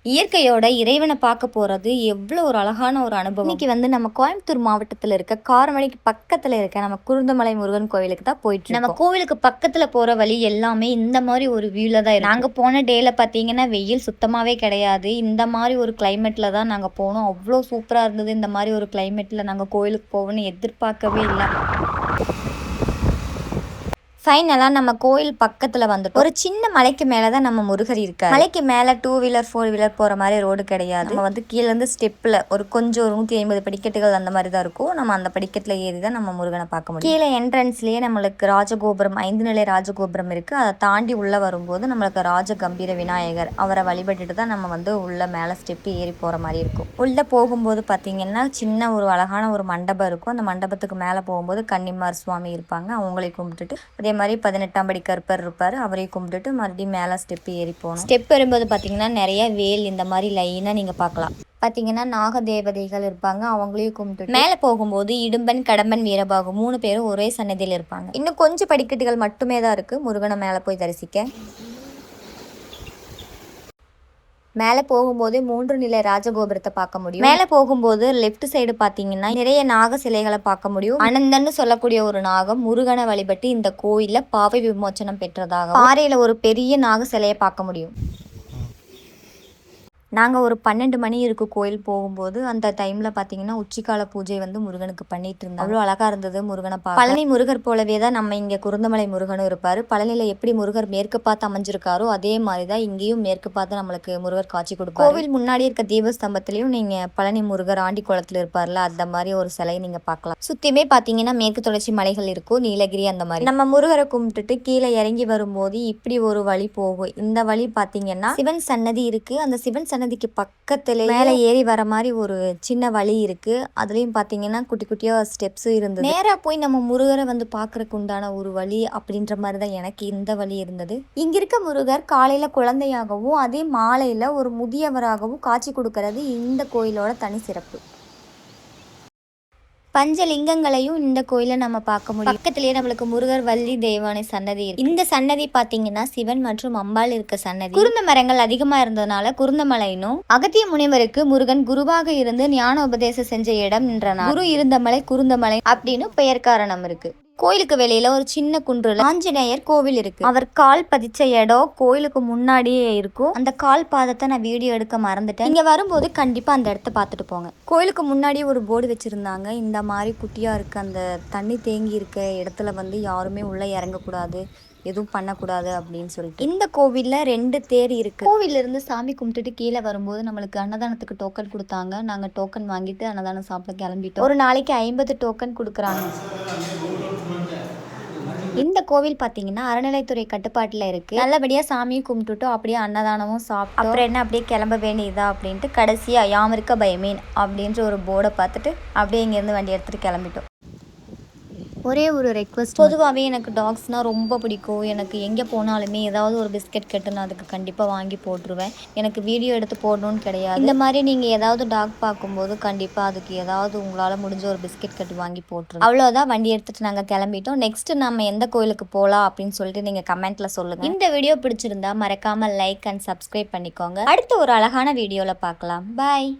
இயற்கையோட இறைவனை பார்க்க போறது எவ்வளோ ஒரு அழகான ஒரு அனுபவம். இன்னைக்கு வந்து நம்ம கோயம்புத்தூர் மாவட்டத்தில் இருக்க காரமடைக்கு பக்கத்தில் இருக்க நம்ம குருந்தமலை முருகன் கோவிலுக்கு தான் போயிட்டு நம்ம கோவிலுக்கு பக்கத்தில் போகிற வழி எல்லாமே இந்த மாதிரி ஒரு வியூவில் தான் இருக்கு. நாங்கள் போன டேல பார்த்தீங்கன்னா வெயில் சுத்தமாகவே கிடையாது. இந்த மாதிரி ஒரு கிளைமேட்டில் தான் நாங்கள் போனோம். அவ்வளோ சூப்பராக இருந்தது. இந்த மாதிரி ஒரு கிளைமேட்டில் நாங்கள் கோவிலுக்கு போகணும்னு எதிர்பார்க்கவே இல்லை. ஃபைனலாக நம்ம கோயில் பக்கத்தில் வந்துட்டு ஒரு சின்ன மலைக்கு மேலே தான் நம்ம முருகர் இருக்கார். மலைக்கு மேலே 2 வீலர் 4 வீலர் போகிற மாதிரி ரோடு கிடையாது. நம்ம வந்து கீழேருந்து ஸ்டெப்பில் ஒரு கொஞ்சம் ஒரு 150 படிக்கட்டுகள் அந்த மாதிரி தான் இருக்கும். நம்ம அந்த படிக்கட்டில் ஏறி தான் நம்ம முருகனை பார்க்க முடியும். கீழே என்ட்ரன்ஸ்லேயே நம்மளுக்கு ராஜகோபுரம் 5 நிலை ராஜகோபுரம் இருக்குது. அதை தாண்டி உள்ளே வரும்போது நம்மளுக்கு ராஜ கம்பீர விநாயகர் அவரை வழிபட்டுட்டு தான் நம்ம வந்து உள்ள மேலே ஸ்டெப்பு ஏறி போகிற மாதிரி இருக்கும். உள்ளே போகும்போது பார்த்தீங்கன்னா சின்ன ஒரு அழகான ஒரு மண்டபம் இருக்கும். அந்த மண்டபத்துக்கு மேலே போகும்போது கன்னிமார் சுவாமி இருப்பாங்க. அவங்களை கும்பிட்டுட்டு அதே மாதிரி 18ஆம் படி கருப்பர் இருப்பார். அவரையும் கும்பிட்டுட்டு மறுபடியும் மேலே ஸ்டெப்பு ஏறி போகணும். ஸ்டெப் வரும்போது பார்த்தீங்கன்னா நிறைய வேல் இந்த மாதிரி லைனாக நீங்கள் பார்க்கலாம். பார்த்தீங்கன்னா நாக தேவதைகள் இருப்பாங்க. அவங்களையும் கும்பிட்டு மேலே போகும்போது இடும்பன் கடம்பன் வீரபாகு 3 பேரும் ஒரே சன்னதியில் இருப்பாங்க. இன்னும் கொஞ்சம் படிக்கட்டுகள் மட்டுமே தான் இருக்குது முருகனை மேலே போய் தரிசிக்க. மேலே போகும்போது 3 நிலை ராஜகோபுரத்தை பார்க்க முடியும். மேலே போகும்போது லெஃப்ட் சைடு பார்த்தீங்கன்னா நிறைய நாக சிலைகளை பார்க்க முடியும். அனந்தன்னு சொல்லக்கூடிய ஒரு நாகம் முருகனை வழிபட்டு இந்த கோயிலில் பாவை விமோச்சனம் பெற்றதாக பாறையில் ஒரு பெரிய நாக சிலையை பார்க்க முடியும். நாங்கள் ஒரு 12 மணி இருக்கும் கோயில் போகும்போது அந்த டைமில் பார்த்தீங்கன்னா உச்சிக்கால பூஜை வந்து முருகனுக்கு பண்ணிட்டு இருந்தோம். அவ்வளோ அழகாக இருந்தது முருகனை பார்க்க. பழனி முருகர் போலவே தான் நம்ம இங்கே குருந்தமலை முருகனும் இருப்பார். பழனியில் எப்படி முருகர் மேற்கு பார்த்து அமைஞ்சிருக்காரோ அதே மாதிரி தான் இங்கேயும் மேற்கு பார்த்து நம்மளுக்கு முருகர் காட்சி கொடுப்பார். கோவில் முன்னாடி இருக்க தீபஸ்தம்பத்திலையும் நீங்கள் பழனி முருகர் ஆண்டி குளத்தில் இருப்பார்ல அந்த மாதிரி ஒரு சிலையை நீங்கள் பார்க்கலாம். சுற்றியுமே பார்த்தீங்கன்னா மேற்கு தொடர்ச்சி மலைகள் இருக்கும், நீலகிரி அந்த மாதிரி. நம்ம முருகரை கும்பிட்டுட்டு கீழே இறங்கி வரும்போது இப்படி ஒரு வழி போகும். இந்த வழி பார்த்தீங்கன்னா சிவன் சன்னதி இருக்குது. அந்த சிவன் சன்னதிக்கு பக்கத்துல மேலே ஏறி வர மாதிரி ஒரு சின்ன வழி இருக்கு. அதுலயும் பாத்தீங்கன்னா குட்டி குட்டியா ஸ்டெப்ஸ் இருந்தது. நேரா போய் நம்ம முருகரை வந்து பாக்குறதுக்கு உண்டான ஒரு வழி அப்படின்ற மாதிரிதான் எனக்கு இந்த வழி இருந்தது. இங்க இருக்க முருகர் காலையில குழந்தையாகவும் அதே மாலையில ஒரு முதியவராகவும் காட்சி கொடுக்கறது இந்த கோயிலோட தனி சிறப்பு. பஞ்சலிங்கங்களையும் இந்த கோயில நம்ம பார்க்க முடியும். பக்கத்திலேயே நம்மளுக்கு முருகர் வள்ளி தெய்வானை சன்னதி இருக்கு. இந்த சன்னதி பாத்தீங்கன்னா சிவன் மற்றும் அம்பாள் இருக்க சன்னதி. குருந்த மரங்கள் அதிகமா இருந்ததுனால குருந்தமலைனும், அகத்திய முனிவருக்கு முருகன் குருவாக இருந்து ஞான உபதேசம் செஞ்ச இடம் என்றனால குரு இருந்தமலை குருந்தமலை அப்படின்னு பெயர் காரணம் இருக்கு. கோயிலுக்கு வெளியில ஒரு சின்ன குன்றுல ஆஞ்சநேயர் கோவில் இருக்கு. அவர் கால் பதிச்ச இடம் கோயிலுக்கு முன்னாடியே இருக்கும். அந்த கால் பாதத்தை நான் வீடியோ எடுக்க மறந்துட்டேன். இங்க வரும்போது கண்டிப்பா அந்த இடத்த பார்த்துட்டு போங்க. கோயிலுக்கு முன்னாடி ஒரு போர்டு வச்சிருந்தாங்க. இந்த மாதிரி குட்டியா இருக்கு அந்த தண்ணி தேங்கி இருக்க இடத்துல வந்து யாருமே உள்ள இறங்கக்கூடாது, எதுவும் பண்ணக்கூடாது அப்படின்னு சொல்லிட்டு. இந்த கோவில்ல 2 தேர் இருக்கு. கோவில்ல இருந்து சாமி கும்பிட்டுட்டு கீழே வரும்போது நம்மளுக்கு அன்னதானத்துக்கு டோக்கன் கொடுத்தாங்க. நாங்க டோக்கன் வாங்கிட்டு அன்னதானம் சாப்பிட கிளம்பிட்டோம். ஒரு நாளைக்கு 50 டோக்கன் கொடுக்குறாங்க. இந்த கோவில் பார்த்தீங்கன்னா அறநிலைத்துறை கட்டுப்பாட்டில் இருக்குது. நல்லபடியாக சாமியும் கும்பிட்டுட்டு அப்படியே அன்னதானமும் சாப்பிட்டோம். அப்புறம் என்ன அப்படியே கிளம்ப வேண்டியதா அப்படின்ட்டு கடைசியாக யாமிருக்க பயமேன் அப்படின்ற ஒரு போர்டை பார்த்துட்டு அப்படியே இங்கேருந்து வண்டி எடுத்துகிட்டு கிளம்பிட்டோம். ஒரே ஒரு ரெக்வஸ்ட், பொதுவாகவே எனக்கு டாக்ஸ்னால் ரொம்ப பிடிக்கும். எனக்கு எங்கே போனாலுமே ஏதாவது ஒரு பிஸ்கெட் கட்டு நான் அதுக்கு கண்டிப்பாக வாங்கி போட்டுருவேன். எனக்கு வீடியோ எடுத்து போடணும்னு கிடையாது. இந்த மாதிரி நீங்கள் ஏதாவது டாக் பார்க்கும்போது கண்டிப்பாக அதுக்கு ஏதாவது உங்களால் முடிஞ்ச ஒரு பிஸ்கெட் கட்டு வாங்கி போட்டுருவோம். அவ்வளோதான், வண்டி எடுத்துகிட்டு நாங்கள் கிளம்பிட்டோம். நெக்ஸ்ட் நம்ம எந்த கோயிலுக்கு போகலாம் அப்படின்னு சொல்லிட்டு நீங்கள் கமெண்ட்டில் சொல்லுங்கள். இந்த வீடியோ பிடிச்சிருந்தா மறக்காமல் லைக் அண்ட் சப்ஸ்கிரைப் பண்ணிக்கோங்க. அடுத்த ஒரு அழகான வீடியோவில் பார்க்கலாம். பாய்.